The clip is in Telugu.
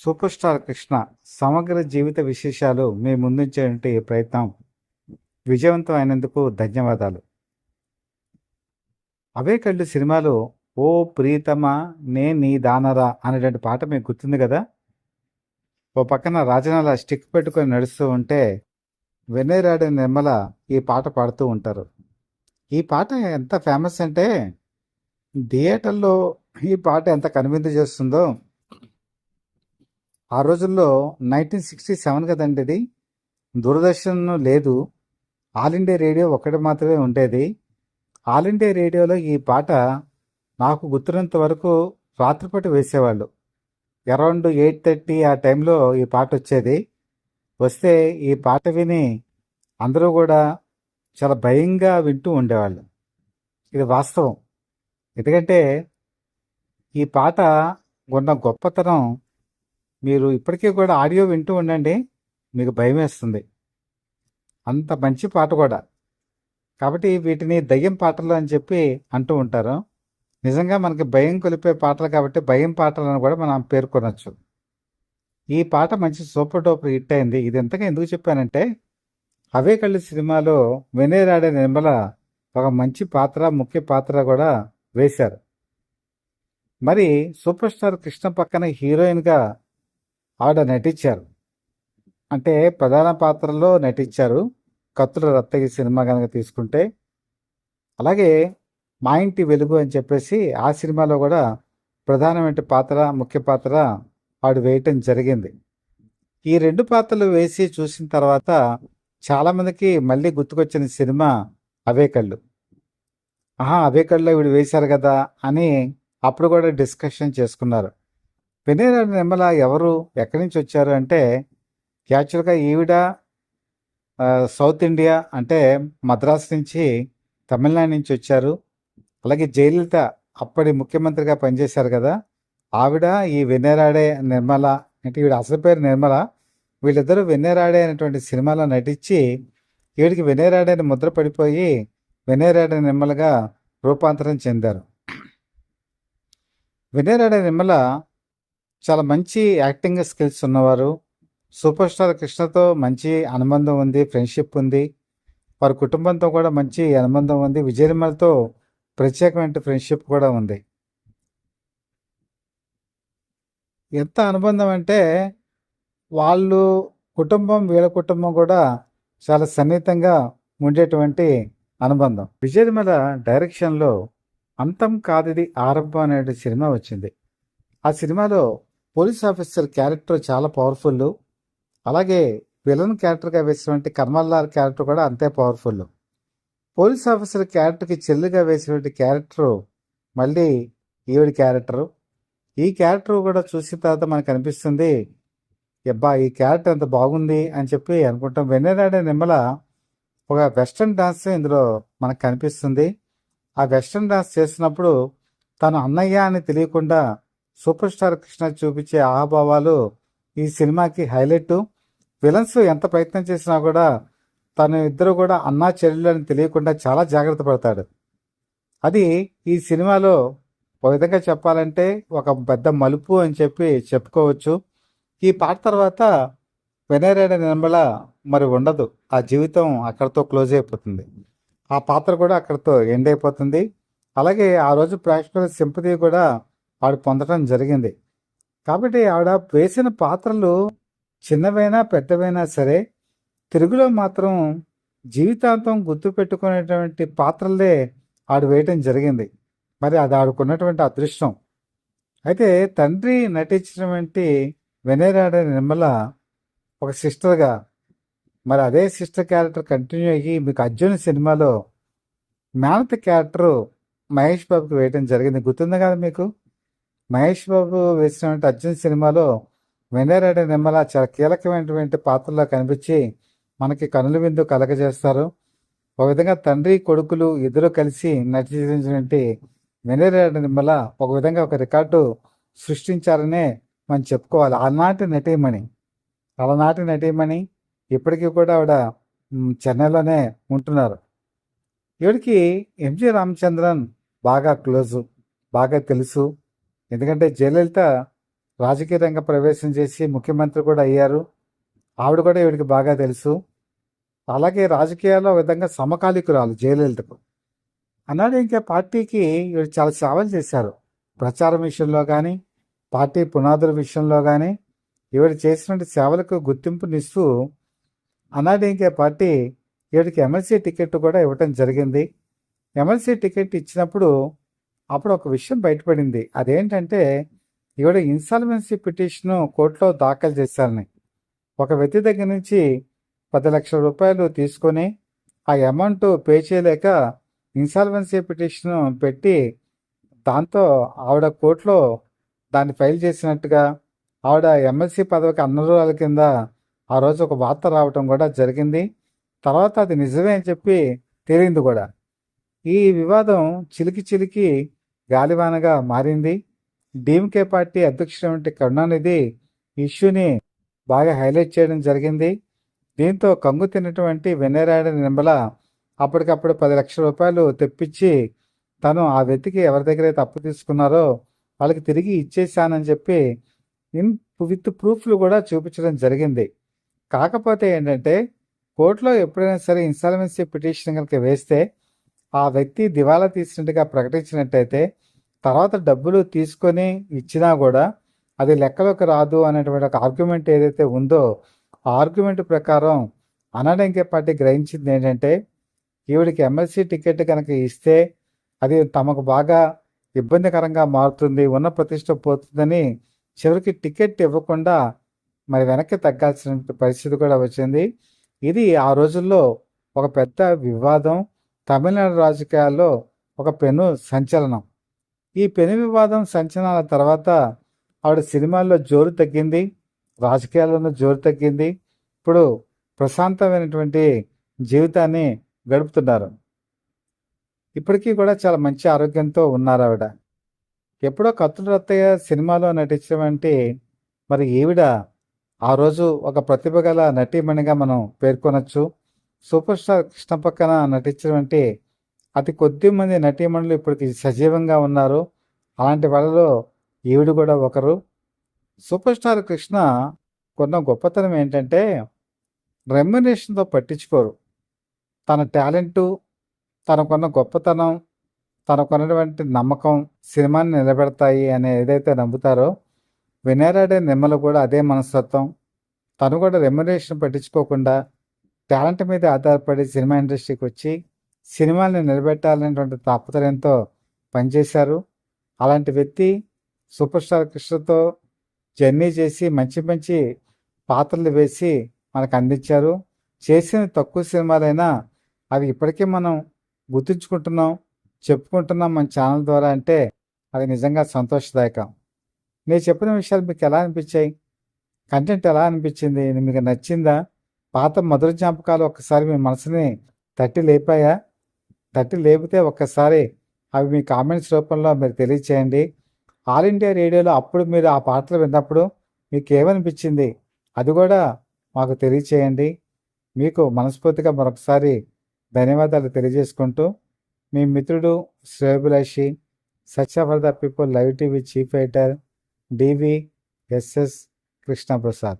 సూపర్ స్టార్ కృష్ణ సమగ్ర జీవిత విశేషాలు మీ ముందుంచేటువంటి ప్రయత్నం విజయవంతం అయినందుకు ధన్యవాదాలు. అవే కళ్ళు సినిమాలో ఓ ప్రియతమా నే నీ దానరా అనేటువంటి పాట మీకు గుర్తుంది కదా. ఓ పక్కన రాజనాల స్టిక్ పెట్టుకొని నడుస్తూ ఉంటే వెన్నెరాడే నిర్మల ఈ పాట పాడుతూ ఉంటారు. ఈ పాట ఎంత ఫేమస్ అంటే థియేటర్లో ఈ పాట ఎంత కనువిందు చేస్తుందో. ఆ రోజుల్లో 1967 కదండి ఇది. దూరదర్శన్ లేదు, ఆల్ ఇండియా రేడియో ఒక్కటి మాత్రమే ఉండేది. ఆల్ ఇండియా రేడియోలో ఈ పాట నాకు గుర్తున్నంత వరకు రాత్రిపూట వేసేవాళ్ళు. అరౌండ్ 8:30 ఆ టైంలో ఈ పాట వచ్చేది. వస్తే ఈ పాట విని అందరూ కూడా చాలా భయంగా వింటూ ఉండేవాళ్ళు. ఇది వాస్తవం. ఎందుకంటే ఈ పాట ఉన్న గొప్పతనం మీరు ఇప్పటికీ కూడా ఆడియో వింటూ ఉండండి, మీకు భయం వేస్తుంది. అంత మంచి పాట కూడా. కాబట్టి వీటిని దయ్యం పాటలు అని చెప్పి అంటూ ఉంటారు. నిజంగా మనకి భయం కొలిపే పాటలు కాబట్టి భయం పాటలను కూడా మనం పేర్కొనొచ్చు. ఈ పాట మంచి సూపర్ డూపర్ హిట్ అయింది. ఇది ఎంతగా ఎందుకు చెప్పానంటే అవే కళ్ళు సినిమాలో వెనేరాడే నిర్మల ఒక మంచి పాత్ర, ముఖ్య పాత్ర కూడా వేశారు. మరి సూపర్ స్టార్ కృష్ణ పక్కన హీరోయిన్గా ఆవిడ నటించారు. అంటే ప్రధాన పాత్రలో నటించారు. కత్తుల రత్తగి సినిమా కనుక తీసుకుంటే, అలాగే మా ఇంటి వెలుగు అని చెప్పేసి ఆ సినిమాలో కూడా ప్రధానమైన పాత్ర, ముఖ్య పాత్ర ఆవిడ వేయటం జరిగింది. ఈ రెండు పాత్రలు వేసి చూసిన తర్వాత చాలామందికి మళ్ళీ గుర్తుకొచ్చిన సినిమా అవే కళ్ళు. అవే కళ్ళులో వీడు వేశారు కదా అని అప్పుడు కూడా డిస్కషన్ చేసుకున్నారు. వెన్నెరాడే నిర్మల ఎవరు, ఎక్కడి నుంచి వచ్చారు అంటే యాక్చువల్గా ఈవిడ సౌత్ ఇండియా అంటే మద్రాసు నుంచి, తమిళనాడు నుంచి వచ్చారు. అలాగే జయలలిత అప్పటి ముఖ్యమంత్రిగా పనిచేశారు కదా, ఆవిడ ఈ వెన్నెరాడే నిర్మల అంటే ఈవిడ అసలు పేరు నిర్మల. వీళ్ళిద్దరూ వెన్నెరాడే అనేటువంటి సినిమాలో నటించి ఈవిడికి వెన్నెరాడే అని ముద్ర పడిపోయి వెన్నెరాడే నిర్మలగా రూపాంతరం చెందారు. వెన్నెరాడే నిర్మల చాలా మంచి యాక్టింగ్ స్కిల్స్ ఉన్నవారు. సూపర్ స్టార్ కృష్ణతో మంచి అనుబంధం ఉంది, ఫ్రెండ్షిప్ ఉంది. వారి కుటుంబంతో కూడా మంచి అనుబంధం ఉంది. విజయనిర్మలతో ప్రత్యేకమైన ఫ్రెండ్షిప్ కూడా ఉంది. ఎంత అనుబంధం అంటే వాళ్ళు కుటుంబం, వీళ్ళ కుటుంబం కూడా చాలా సన్నిహితంగా ఉండేటువంటి అనుబంధం. విజయనిర్మల డైరెక్షన్లో అంతం కాదిది ఆరంభం అనే సినిమా వచ్చింది. ఆ సినిమాలో పోలీస్ ఆఫీసర్ క్యారెక్టర్ చాలా పవర్ఫుల్. అలాగే విలన్ క్యారెక్టర్గా వేసినటువంటి కర్మల్లాల్ క్యారెక్టర్ కూడా అంతే పవర్ఫుల్. పోలీస్ ఆఫీసర్ క్యారెక్టర్కి చెల్లిగా వేసినటువంటి క్యారెక్టరు మళ్ళీ ఈవిడ క్యారెక్టరు. ఈ క్యారెక్టర్ కూడా చూసిన తర్వాత మనకు అనిపిస్తుంది, అబ్బా ఈ క్యారెక్టర్ ఎంత బాగుంది అని చెప్పి అనుకుంటాం. వెన్నెరాడే నిర్మల ఒక వెస్ట్రన్ డాన్స్ ఇందులో మనకు కనిపిస్తుంది. ఆ వెస్ట్రన్ డాన్స్ చేసినప్పుడు తను అన్నయ్య అని తెలియకుండా సూపర్ స్టార్ కృష్ణ చూపించే ఆహాభావాలు ఈ సినిమాకి హైలైట్. విలన్స్ ఎంత ప్రయత్నం చేసినా కూడా తను ఇద్దరు కూడా అన్నా చెల్లెలు అని తెలియకుండా చాలా జాగ్రత్త పడతాడు. అది ఈ సినిమాలో ఒక విధంగా చెప్పాలంటే ఒక పెద్ద మలుపు అని చెప్పి చెప్పుకోవచ్చు. ఈ పాట తర్వాత వెన్నెరాడే నిర్మల మరి ఉండదు. ఆ జీవితం అక్కడితో క్లోజ్ అయిపోతుంది. ఆ పాత్ర కూడా అక్కడితో ఎండ్ అయిపోతుంది. అలాగే ఆ రోజు ప్రేక్షకుల సింపతి కూడా ఆవిడ పొందడం జరిగింది. కాబట్టి ఆవిడ వేసిన పాత్రలు చిన్నవైనా పెద్దవైనా సరే తెలుగులో మాత్రం జీవితాంతం గుర్తుపెట్టుకునేటువంటి పాత్రలే ఆవిడ వేయటం జరిగింది. మరి అది ఆవిడకున్నటువంటి అదృష్టం. అయితే తండ్రి నటించినటువంటి వెన్నెరాడే నిర్మల ఒక సిస్టర్గా, మరి అదే సిస్టర్ క్యారెక్టర్ కంటిన్యూ అయ్యి మీకు అర్జున్ సినిమాలో మేనత క్యారెక్టరు మహేష్ బాబుకి వేయటం జరిగింది. గుర్తుంది కదా మీకు. మహేష్ బాబు వేసినటువంటి అర్జున్ సినిమాలో వెన్నెరాడే నిర్మల చాలా కీలకమైనటువంటి పాత్రలో కనిపించి మనకి కనుల విందు కలగజేస్తారు. ఒక విధంగా తండ్రి కొడుకులు ఇద్దరు కలిసి నటించినటువంటి వెన్నెరాడే నిర్మల ఒక విధంగా ఒక రికార్డు సృష్టించారనే మనం చెప్పుకోవాలి. అలనాటి నటీమణి ఇప్పటికీ కూడా ఆవిడ చెన్నైలోనే ఉంటున్నారు. ఈవిడికి ఎంజి రామచంద్రన్ బాగా క్లోజు, బాగా తెలుసు. ఎందుకంటే జయలలిత రాజకీయ రంగ ప్రవేశం చేసి ముఖ్యమంత్రి కూడా అయ్యారు. ఆవిడ కూడా ఈవిడికి బాగా తెలుసు. అలాగే రాజకీయాల్లో ఒక విధంగా సమకాలీకురాలు జయలలితకు. అన్నాడీఎంకే పార్టీకి ఈవిడ చాలా సేవలు చేశారు. ప్రచారం విషయంలో కానీ, పార్టీ పునాదుల విషయంలో కానీ ఈవిడ చేసినటువంటి సేవలకు గుర్తింపునిస్తూ అన్నాడీఎంకే పార్టీ ఈవిడికి ఎమ్మెల్సీ టికెట్ కూడా ఇవ్వటం జరిగింది. ఎమ్మెల్సీ టికెట్ ఇచ్చినప్పుడు అప్పుడు ఒక విషయం బయటపడింది. అదేంటంటే ఈవిడ ఇన్సాల్వెన్సీ పిటిషన్ కోర్టులో దాఖలు చేశారని. ఒక వ్యక్తి దగ్గర నుంచి 10 లక్షల రూపాయలు తీసుకొని ఆ అమౌంట్ పే చేయలేక ఇన్సాల్వెన్సీ పిటిషన్ పెట్టి దాంతో ఆవిడ కోర్టులో దాన్ని ఫైల్ చేసినట్టుగా ఆవిడ ఎమ్మెల్సీ పదవికి అనర్హురాల కింద ఆ రోజు ఒక వార్త రావటం కూడా జరిగింది. తర్వాత అది నిజమే అని చెప్పి తేలింది కూడా. ఈ వివాదం చిలికి గాలివానగా మారింది. డీఎంకే పార్టీ అధ్యక్షుడు కరుణానిధి ఇష్యూని బాగా హైలైట్ చేయడం జరిగింది. దీంతో కంగు తిన్నటువంటి వెన్నెరాడ నిర్మల అప్పటికప్పుడు 10 లక్షల రూపాయలు తెప్పించి తను ఆ వ్యక్తికి ఎవరి దగ్గర అయితే అప్పు తీసుకున్నారో వాళ్ళకి తిరిగి ఇచ్చేసానని చెప్పి విత్ ప్రూఫ్లు కూడా చూపించడం జరిగింది. కాకపోతే ఏంటంటే కోర్టులో ఎప్పుడైనా సరే ఇన్సాల్వెన్సీ పిటిషన్ కనుక వేస్తే ఆ వ్యక్తి దివాలా తీసినట్టుగా ప్రకటించినట్టయితే తర్వాత డబ్బులు తీసుకొని ఇచ్చినా కూడా అది లెక్కలోకి రాదు అనేటువంటి ఒక ఆర్గ్యుమెంట్ ఏదైతే ఉందో ఆ ఆర్గ్యుమెంట్ ప్రకారం అన్నాడీఎంకే పార్టీ గ్రహించింది ఏంటంటే ఈవిడికి ఎమ్మెల్సీ టికెట్ కనుక ఇస్తే అది తమకు బాగా ఇబ్బందికరంగా మారుతుంది, ఉన్న ప్రతిష్ట పోతుందని చివరికి టికెట్ ఇవ్వకుండా మరి వెనక్కి తగ్గాల్సిన పరిస్థితి కూడా వచ్చింది. ఇది ఆ రోజుల్లో ఒక పెద్ద వివాదం. తమిళనాడు రాజకీయాల్లో ఒక పెను సంచలనం. ఈ పెను వివాదం సంచలనాల తర్వాత ఆవిడ సినిమాల్లో జోరు తగ్గింది, రాజకీయాల్లోనూ జోరు తగ్గింది. ఇప్పుడు ప్రశాంతమైనటువంటి జీవితాన్ని గడుపుతున్నారు. ఇప్పటికీ కూడా చాలా మంచి ఆరోగ్యంతో ఉన్నారు ఆవిడ. ఎప్పుడో కత్తుల రత్తయ్య సినిమాలో నటించినటువంటి మరి ఈవిడ ఆ రోజు ఒక ప్రతిభ గల నటీమణిగా మనం పేర్కొనొచ్చు. సూపర్ స్టార్ కృష్ణ పక్కన నటించినటువంటి అతి కొద్ది మంది నటీమణులు ఇప్పటికి సజీవంగా ఉన్నారు. అలాంటి వాళ్ళలో ఈవిడ కూడా ఒకరు. సూపర్ స్టార్ కృష్ణ కొన్న గొప్పతనం ఏంటంటే రెమ్యునరేషన్తో పట్టించుకోరు. తన టాలెంటు, తనకున్న గొప్పతనం, తనకున్నటువంటి నమ్మకం సినిమాని నిలబెడతాయి అని ఏదైతే నమ్ముతారో వెన్నెరాడే నిర్మల కూడా అదే మనస్తత్వం. తను కూడా రెమ్యునరేషన్ పట్టించుకోకుండా టాలెంట్ మీద ఆధారపడి సినిమా ఇండస్ట్రీకి వచ్చి సినిమాని నిలబెట్టాలనేటువంటి తాపత్రయంతో పనిచేశారు. అలాంటి వ్యక్తి సూపర్ స్టార్ కృష్ణతో జర్నీ చేసి మంచి మంచి పాత్రలు వేసి మనకు అందించారు. చేసిన తక్కువ సినిమాలైనా అవి ఇప్పటికీ మనం గుర్తుంచుకుంటున్నాం, చెప్పుకుంటున్నాం మన ఛానల్ ద్వారా. అంటే అది నిజంగా సంతోషదాయకం. నేను చెప్పిన విషయాలు మీకు ఎలా అనిపించాయి? కంటెంట్ ఎలా అనిపించింది? మీకు నచ్చిందా? పాత మధుర జ్ఞాపకాలు ఒక్కసారి మీ మనసుని తట్టి లేపాయా? తట్టి లేపితే ఒక్కసారి అవి మీ కామెంట్స్ రూపంలో మీరు తెలియచేయండి. ఆల్ ఇండియా రేడియోలో అప్పుడు మీరు ఆ పాటలు విన్నప్పుడు మీకు ఏమనిపించింది అది కూడా మాకు తెలియచేయండి. మీకు మనస్ఫూర్తిగా మరొకసారి ధన్యవాదాలు తెలియజేసుకుంటూ మీ మిత్రుడు శ్రేయోభిలాషి Satya for the people live TV chief editor DVSS Krishnaprasad.